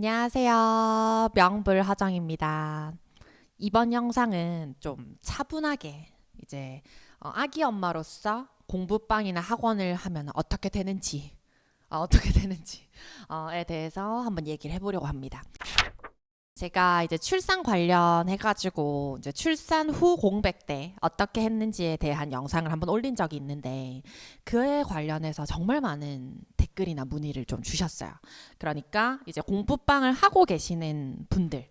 안녕하세요. 명불허정입니다. 이번 영상은 좀 차분하게 이제 아기 엄마로서 공부방이나 학원을 하면 어떻게 되는지 에 대해서 한번 얘기를 해보려고 합니다. 제가 이제 출산 관련해가지고 이제 출산 후 공백 때 어떻게 했는지에 대한 영상을 한번 올린 적이 있는데 그에 관련해서 정말 많은 댓글이나 문의를 좀 주셨어요. 그러니까 이제 공부방을 하고 계시는 분들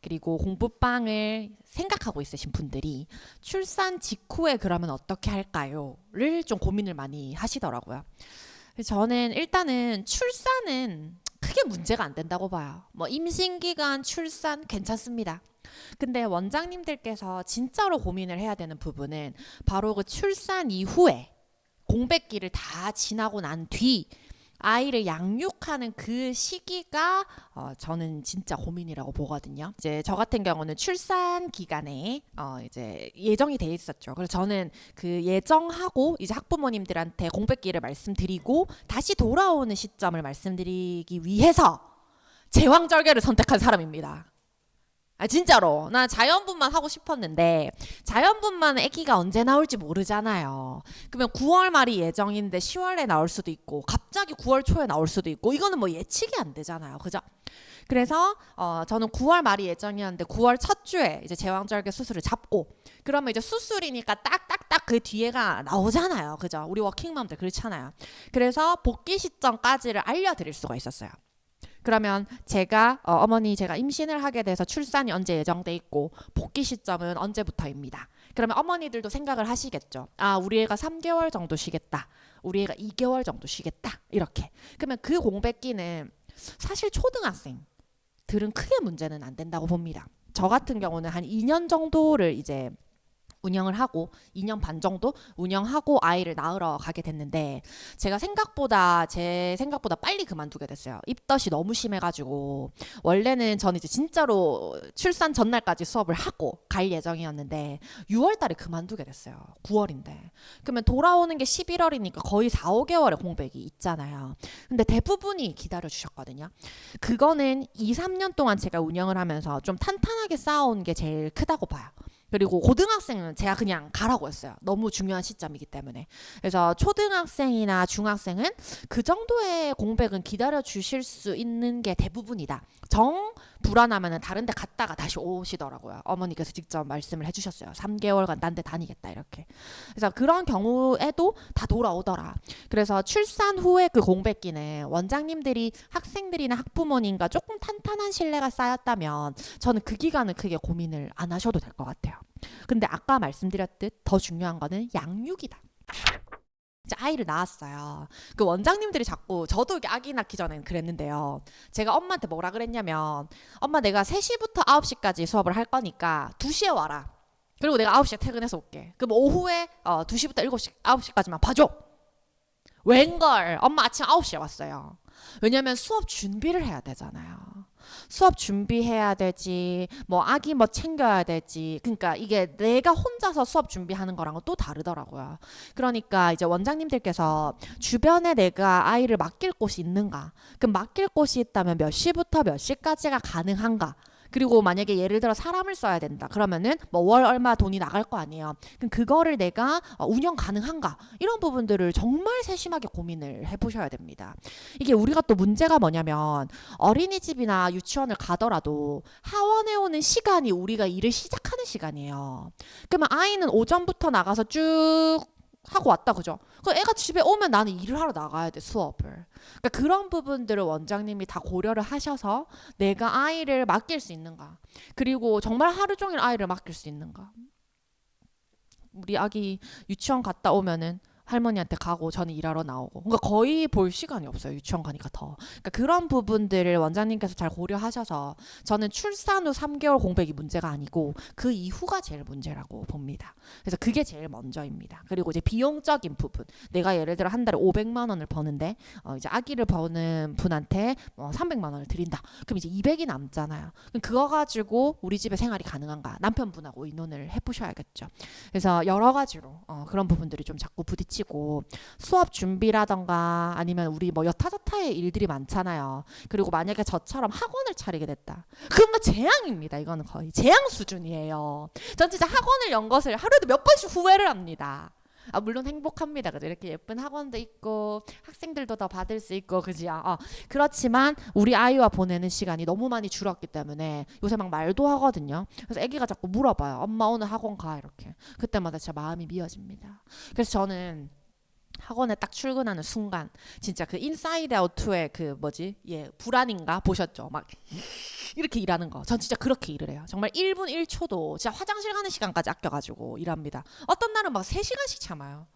그리고 공부방을 생각하고 있으신 분들이 출산 직후에 그러면 어떻게 할까요?를 좀 고민을 많이 하시더라고요. 저는 일단은 출산은 크게 문제가 안 된다고 봐요. 뭐 임신기간 출산 괜찮습니다. 근데 원장님들께서 진짜로 고민을 해야 되는 부분은 바로 그 출산 이후에 공백기를 다 지나고 난 뒤 아이를 양육하는 그 시기가 저는 진짜 고민이라고 보거든요. 이제 저 같은 경우는 출산 기간에 이제 예정이 돼 있었죠. 그래서 저는 그 예정하고 이제 학부모님들한테 공백기를 말씀드리고 다시 돌아오는 시점을 말씀드리기 위해서 제왕절개를 선택한 사람입니다. 진짜로 나 자연분만 하고 싶었는데 자연분만 아기가 언제 나올지 모르잖아요. 그러면 9월 말이 예정인데 10월에 나올 수도 있고 갑자기 9월 초에 나올 수도 있고 이거는 뭐 예측이 안 되잖아요. 그죠? 그래서 저는 9월 말이 예정이었는데 9월 첫 주에 이제 제왕절개 수술을 잡고 그러면 이제 수술이니까 딱딱딱 그 뒤에가 나오잖아요. 그죠? 우리 워킹맘들 그렇잖아요. 그래서 복귀 시점까지를 알려드릴 수가 있었어요. 그러면 제가 어머니 제가 임신을 하게 돼서 출산이 언제 예정돼 있고 복귀 시점은 언제부터입니다. 그러면 어머니들도 생각을 하시겠죠. 우리 애가 3개월 정도 쉬겠다. 우리 애가 2개월 정도 쉬겠다. 이렇게. 그러면 그 공백기는 사실 초등학생들은 크게 문제는 안 된다고 봅니다. 저 같은 경우는 한 2년 정도를 이제 운영을 하고 2년 반 정도 운영하고 아이를 낳으러 가게 됐는데 제가 제 생각보다 빨리 그만두게 됐어요. 입덧이 너무 심해가지고 원래는 저는 이제 진짜로 출산 전날까지 수업을 하고 갈 예정이었는데 6월 달에 그만두게 됐어요. 9월인데. 그러면 돌아오는 게 11월이니까 거의 4, 5개월의 공백이 있잖아요. 근데 대부분이 기다려 주셨거든요. 그거는 2, 3년 동안 제가 운영을 하면서 좀 탄탄하게 쌓아온 게 제일 크다고 봐요. 그리고 고등학생은 제가 그냥 가라고 했어요. 너무 중요한 시점이기 때문에. 그래서 초등학생이나 중학생은 그 정도의 공백은 기다려 주실 수 있는 게 대부분이다. 정 불안하면 다른 데 갔다가 다시 오시더라고요. 어머니께서 직접 말씀을 해주셨어요. 3개월간 딴 데 다니겠다 이렇게. 그래서 그런 경우에도 다 돌아오더라. 그래서 출산 후에 그 공백기는 원장님들이 학생들이나 학부모님과 조금 탄탄한 신뢰가 쌓였다면 저는 그 기간은 크게 고민을 안 하셔도 될 것 같아요. 근데 아까 말씀드렸듯 더 중요한 거는 양육이다. 이제 아이를 낳았어요. 그 원장님들이 자꾸 저도 아기 낳기 전엔 그랬는데요. 제가 엄마한테 뭐라 그랬냐면 엄마 내가 3시부터 9시까지 수업을 할 거니까 2시에 와라. 그리고 내가 9시에 퇴근해서 올게. 그럼 오후에 2시부터 7시, 9시까지만 봐줘. 웬걸 엄마 아침 9시에 왔어요. 왜냐면 수업 준비를 해야 되잖아요. 수업 준비해야 되지, 뭐 아기 뭐 챙겨야 되지. 그러니까 이게 내가 혼자서 수업 준비하는 거랑은 또 다르더라고요. 그러니까 이제 원장님들께서 주변에 내가 아이를 맡길 곳이 있는가? 그럼 맡길 곳이 있다면 몇 시부터 몇 시까지가 가능한가? 그리고 만약에 예를 들어 사람을 써야 된다. 그러면은 뭐 월 얼마 돈이 나갈 거 아니에요. 그럼 그거를 내가 운영 가능한가? 이런 부분들을 정말 세심하게 고민을 해보셔야 됩니다. 이게 우리가 또 문제가 뭐냐면 어린이집이나 유치원을 가더라도 하원에 오는 시간이 우리가 일을 시작하는 시간이에요. 그러면 아이는 오전부터 나가서 쭉 하고 왔다 그죠? 그 애가 집에 오면 나는 일을 하러 나가야 돼 수업을. 그러니까 그런 부분들을 원장님이 다 고려를 하셔서 내가 아이를 맡길 수 있는가? 그리고 정말 하루 종일 아이를 맡길 수 있는가? 우리 아기 유치원 갔다 오면은 할머니한테 가고 저는 일하러 나오고 그러니까 거의 볼 시간이 없어요. 유치원 가니까 더. 그러니까 그런 부분들을 원장님께서 잘 고려하셔서 저는 출산 후 3개월 공백이 문제가 아니고 그 이후가 제일 문제라고 봅니다. 그래서 그게 제일 먼저입니다. 그리고 이제 비용적인 부분 내가 예를 들어 한 달에 500만 원을 버는데 이제 아기를 버는 분한테 300만 원을 드린다. 그럼 이제 200이 남잖아요. 그럼 그거 가지고 우리 집에 생활이 가능한가 남편분하고 의논을 해보셔야겠죠. 그래서 여러 가지로 그런 부분들이 좀 자꾸 부딪히는 겹치고 수업 준비라던가 아니면 우리 뭐 여타저타의 일들이 많잖아요. 그리고 만약에 저처럼 학원을 차리게 됐다. 그건 뭐 재앙입니다. 이거는 거의 재앙 수준이에요. 전 진짜 학원을 연 것을 하루에도 몇 번씩 후회를 합니다. 물론 행복합니다. 그죠? 이렇게 예쁜 학원도 있고 학생들도 더 받을 수 있고 그지요. 그렇지만 우리 아이와 보내는 시간이 너무 많이 줄었기 때문에 요새 막 말도 하거든요. 그래서 아기가 자꾸 물어봐요. 엄마 오늘 학원 가 이렇게. 그때마다 진짜 마음이 미어집니다. 그래서 저는 학원에 딱 출근하는 순간 진짜 그 인사이드 아웃 2의 그 뭐지? 불안인가 보셨죠? 막 이렇게 일하는 거. 전 진짜 그렇게 일을 해요. 정말 1분 1초도 진짜 화장실 가는 시간까지 아껴가지고 일합니다. 어떤 날은 막 3시간씩 참아요.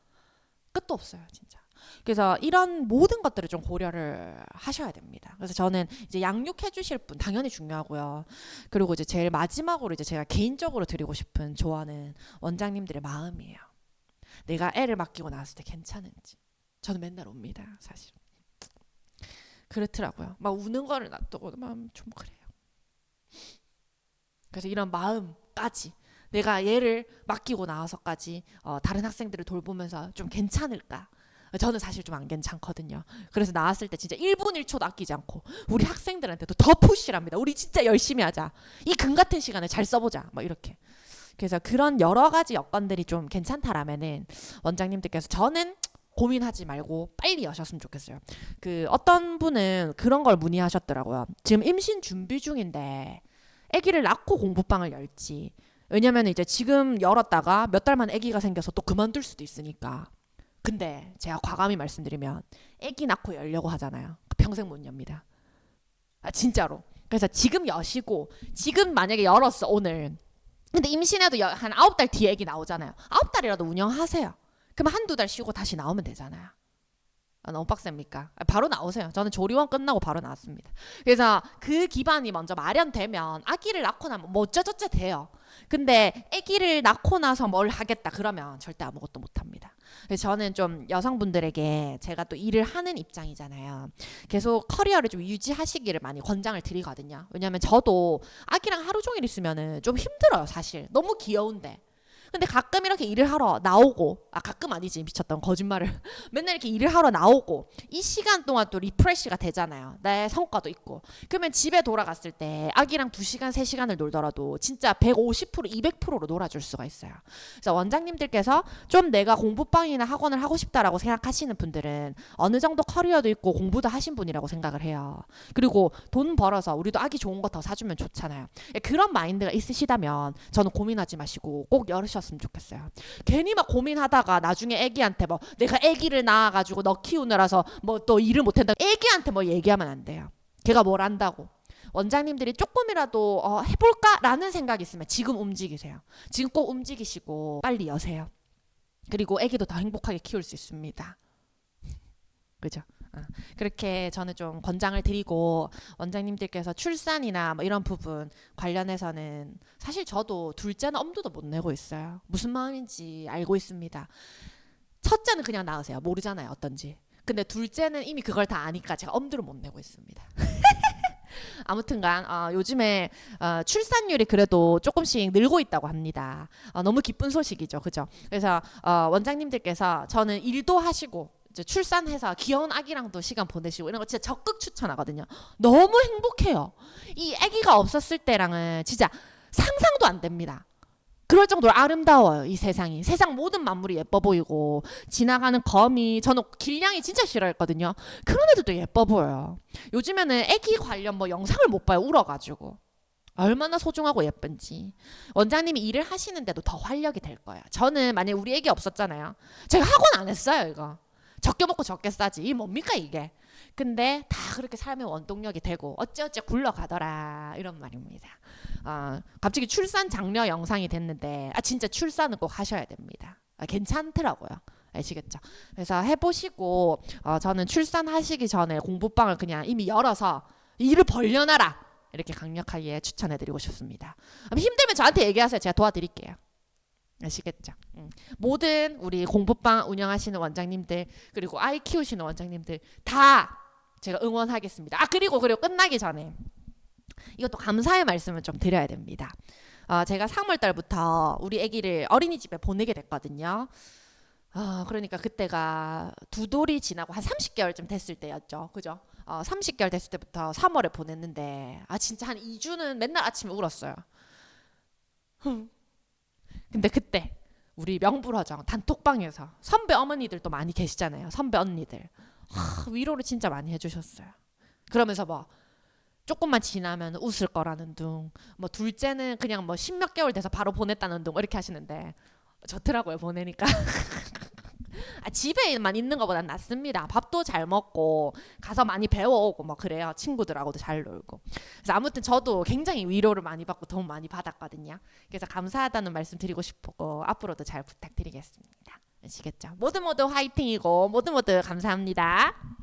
끝도 없어요, 진짜. 그래서 이런 모든 것들을 좀 고려를 하셔야 됩니다. 그래서 저는 이제 양육해 주실 분 당연히 중요하고요. 그리고 이제 제일 마지막으로 이제 제가 개인적으로 드리고 싶은 조언은 원장님들의 마음이에요. 내가 애를 맡기고 나왔을 때 괜찮은지. 저는 맨날 옵니다, 사실. 그렇더라고요. 막 우는 거를 놔두고 마음 좀 그래요. 그래서 이런 마음까지 내가 얘를 맡기고 나와서까지 다른 학생들을 돌보면서 좀 괜찮을까? 저는 사실 좀 안 괜찮거든요. 그래서 나왔을 때 진짜 1분 1초도 아끼지 않고 우리 학생들한테도 더 푸시를 합니다. 우리 진짜 열심히 하자. 이 금 같은 시간을 잘 써보자. 막 이렇게. 그래서 그런 여러 가지 여건들이 좀 괜찮다라면은 원장님들께서 저는 고민하지 말고 빨리 여셨으면 좋겠어요. 그 어떤 분은 그런 걸 문의하셨더라고요. 지금 임신 준비 중인데 아기를 낳고 공부방을 열지. 왜냐면 이제 지금 열었다가 몇 달 만에 아기가 생겨서 또 그만둘 수도 있으니까. 근데 제가 과감히 말씀드리면 아기 낳고 열려고 하잖아요. 평생 못 엽니다. 진짜로. 그래서 지금 여시고 지금 만약에 열었어 오늘. 근데 임신해도 한 9달 뒤에 아기 나오잖아요. 9달이라도 운영하세요. 그럼 한두 달 쉬고 다시 나오면 되잖아요. 너무 빡셉니까? 바로 나오세요. 저는 조리원 끝나고 바로 나왔습니다. 그래서 그 기반이 먼저 마련되면 아기를 낳고 나면 뭐 어쩌저쩌 돼요. 근데 아기를 낳고 나서 뭘 하겠다 그러면 절대 아무것도 못합니다. 그래서 저는 좀 여성분들에게 제가 또 일을 하는 입장이잖아요. 계속 커리어를 좀 유지하시기를 많이 권장을 드리거든요. 왜냐하면 저도 아기랑 하루 종일 있으면 좀 힘들어요. 사실 너무 귀여운데. 근데 가끔 이렇게 일을 하러 나오고 가끔 아니지 미쳤던 거짓말을 맨날 이렇게 일을 하러 나오고 이 시간 동안 또 리프레시가 되잖아요. 내 성과도 있고 그러면 집에 돌아갔을 때 아기랑 2시간 3시간을 놀더라도 진짜 150% 200%로 놀아줄 수가 있어요. 그래서 원장님들께서 좀 내가 공부방이나 학원을 하고 싶다라고 생각하시는 분들은 어느 정도 커리어도 있고 공부도 하신 분이라고 생각을 해요. 그리고 돈 벌어서 우리도 아기 좋은 거 더 사주면 좋잖아요. 그런 마인드가 있으시다면 저는 고민하지 마시고 꼭 열으셔 셨으면 좋겠어요. 괜히 막 고민하다가 나중에 애기한테 뭐 내가 애기를 낳아가지고 너 키우느라서 뭐 또 일을 못한다. 애기한테 뭐 얘기하면 안 돼요. 걔가 뭘 안다고. 원장님들이 조금이라도 해볼까라는 생각이 있으면 지금 움직이세요. 지금 꼭 움직이시고 빨리 여세요. 그리고 애기도 더 행복하게 키울 수 있습니다. 그죠? 그렇게 저는 좀 권장을 드리고 원장님들께서 출산이나 뭐 이런 부분 관련해서는 사실 저도 둘째는 엄두도 못 내고 있어요. 무슨 마음인지 알고 있습니다. 첫째는 그냥 낳으세요. 모르잖아요 어떤지. 근데 둘째는 이미 그걸 다 아니까 제가 엄두를 못 내고 있습니다. 아무튼간 요즘에 출산율이 그래도 조금씩 늘고 있다고 합니다. 너무 기쁜 소식이죠. 그죠? 그래서 원장님들께서 저는 일도 하시고 이제 출산해서 귀여운 아기랑도 시간 보내시고 이런 거 진짜 적극 추천하거든요. 너무 행복해요. 이 아기가 없었을 때랑은 진짜 상상도 안 됩니다. 그럴 정도로 아름다워요. 이 세상이. 세상 모든 만물이 예뻐 보이고 지나가는 거미 저는 길냥이 진짜 싫어했거든요. 그런 애들도 예뻐 보여요. 요즘에는 아기 관련 뭐 영상을 못 봐요. 울어가지고. 얼마나 소중하고 예쁜지. 원장님이 일을 하시는데도 더 활력이 될 거예요. 저는 만약에 우리 애기 없었잖아요. 제가 학원 안 했어요. 이거. 적게 먹고 적게 싸지. 이게 뭡니까 이게. 근데 다 그렇게 삶의 원동력이 되고 어찌어찌 굴러가더라 이런 말입니다. 갑자기 출산 장려 영상이 됐는데 진짜 출산은 꼭 하셔야 됩니다. 괜찮더라고요. 아시겠죠? 그래서 해보시고 저는 출산하시기 전에 공부방을 그냥 이미 열어서 일을 벌려놔라 이렇게 강력하게 추천해드리고 싶습니다. 힘들면 저한테 얘기하세요. 제가 도와드릴게요. 아시겠죠? 모든 우리 공부방 운영하시는 원장님들 그리고 아이 키우시는 원장님들 다 제가 응원하겠습니다. 그리고 끝나기 전에 이것도 감사의 말씀을 좀 드려야 됩니다. 제가 3월 달부터 우리 아기를 어린이집에 보내게 됐거든요. 그러니까 그때가 두 돌이 지나고 한 30개월쯤 됐을 때였죠. 그죠? 30개월 됐을 때부터 3월에 보냈는데 진짜 한 2주는 맨날 아침에 울었어요. 근데 그때 우리 명불허정 단톡방에서 선배 어머니들도 많이 계시잖아요. 선배 언니들. 위로를 진짜 많이 해주셨어요. 그러면서 뭐 조금만 지나면 웃을 거라는 둥, 뭐 둘째는 그냥 뭐 십몇 개월 돼서 바로 보냈다는 둥 이렇게 하시는데 좋더라고요 보내니까. 집에만 있는 것보단 낫습니다. 밥도 잘 먹고 가서 많이 배워오고 뭐 그래요. 친구들하고도 잘 놀고. 그래서 아무튼 저도 굉장히 위로를 많이 받고 도움 많이 받았거든요. 그래서 감사하다는 말씀 드리고 싶고 앞으로도 잘 부탁드리겠습니다. 아시겠죠? 모두 모두 화이팅이고 모두 모두 감사합니다.